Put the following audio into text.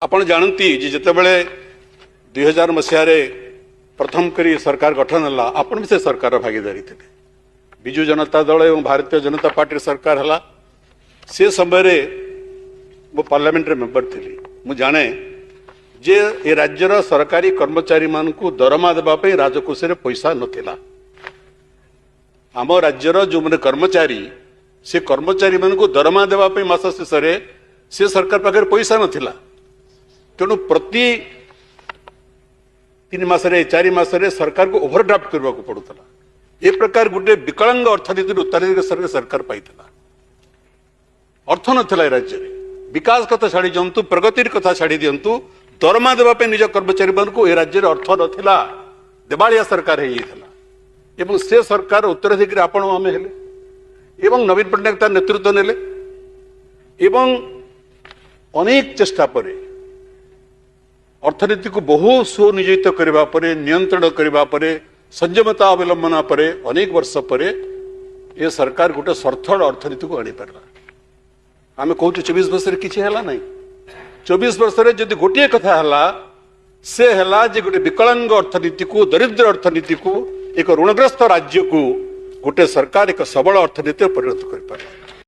आपण जानती जे जितेबले 2000 मसीह प्रथम करी सरकार गठन है आपण भी से सरकार भागीदारी थे। बिजु जनता दल और भारतीय जनता पार्टी सरकार है से समय मो पार्लियामेंट मेंबर थी। मु जाने जे ए राज्यर सरकारी कर्मचारी मानकु दरमा देवाई राजकोष रे पैसा नथिला। आम राज्यर जो मैंने कर्मचारी से कर्मचारी मानकु दरमा देवाई मास शेष से सरकार पाखे पैसा नथिला। तेणु प्रति 3 मासरे 4 मासरे सरकार को ओभरड्राफ्ट करने को पड़ूला। ए प्रकार गोटे विकलांग अर्थनीति उत्तर सरकार पाई अर्थ नाला राज्य में विकास कथा छाड़ी दिंतु प्रगतिर कथा छाड़ी दिंतु दरमा देवाई निज कर्मचारी मान को राज्य में अर्थ नाला देवालिया सरकार एवं से सरकार उत्तराधिकारी आपण आम एवं नवीन पट्टनायक तार नेतृत्व नेले एवं अनेक चेष्टा पर अर्थनीति को बहु सुनियोजित करबा परे नियंत्रण करबा परे संयमता अवलंबना परे अनेक वर्ष परे ये सरकार गोटे सर्थल अर्थनीति को आनी पारला। आमे कहूँ 24 वर्ष किसी है ना 24 वर्ष जदि गोटे कथा है से है जे गोटे विकलांग अर्थनीति को दरिद्र अर्थनीति को एक ऋणग्रस्त राज्य को गोटे सरकार एक सबल अर्थनीति परिणत कर पारे।